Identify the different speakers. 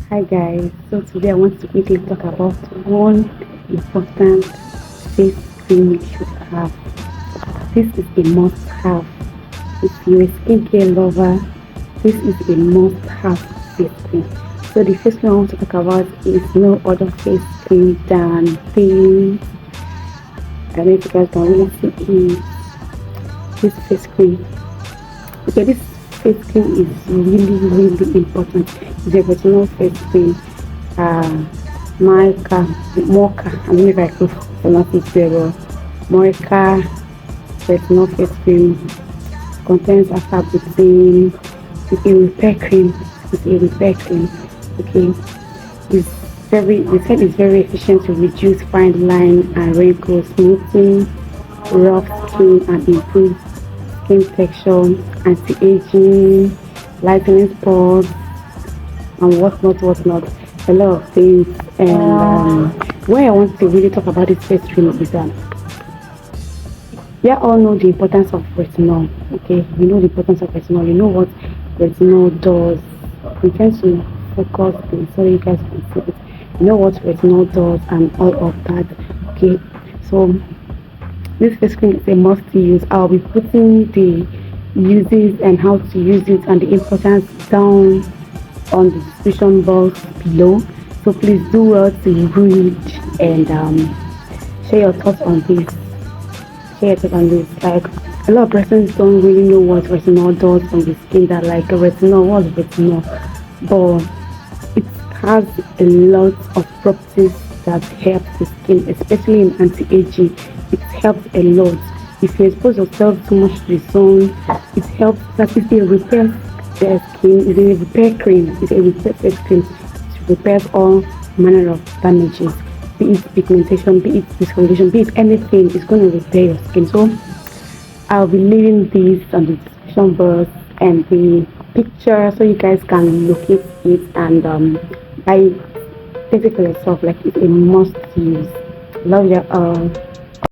Speaker 1: Hi guys, so today I want to quickly talk about one important face cream you should have. This is a must have. If you're a skincare lover, this is a must have face cream. So the first one I want to talk about is no other face cream than this. I don't know if you guys can really see this face cream. Okay, this face cream is really important. It's a retinol face cream. MOIKA, I don't know if I could pronounce it very well. MOIKA retinol face cream contains acne-fighting. It's a repair cream. It's a repair cream. Okay, they said it's very efficient to reduce fine line and wrinkles, smoothing rough skin and improve skin texture, anti-aging, lightening pores, and whatnot. A lot of things. And why I want to really talk about this face cream is that we all know the importance of retinol. Okay, you know the importance of retinol. You know what retinol does. We tend to focus this so you guys can see it. You know what retinol does and all of that. Okay, so this face cream is a must use. I'll be putting the uses and how to use it and the importance down on the description box below. So please do well to read and share your thoughts on this. Share your thoughts on this. Like a lot of persons don't really know what retinol does on the skin. That like retinol, what's retinol? But it has a lot of properties that help the skin, especially in anti-aging. It helps a lot. If you expose yourself too much to the sun, it helps. That is a repair skin. It's a repair cream. It's a repair face cream. It repairs all manner of damages, be it pigmentation, be it discoloration, be it anything. It's going to repair your skin. So I'll be leaving this on the description box and the picture so you guys can locate it and buy it. Take it for yourself. Like it's a must use. Love you all.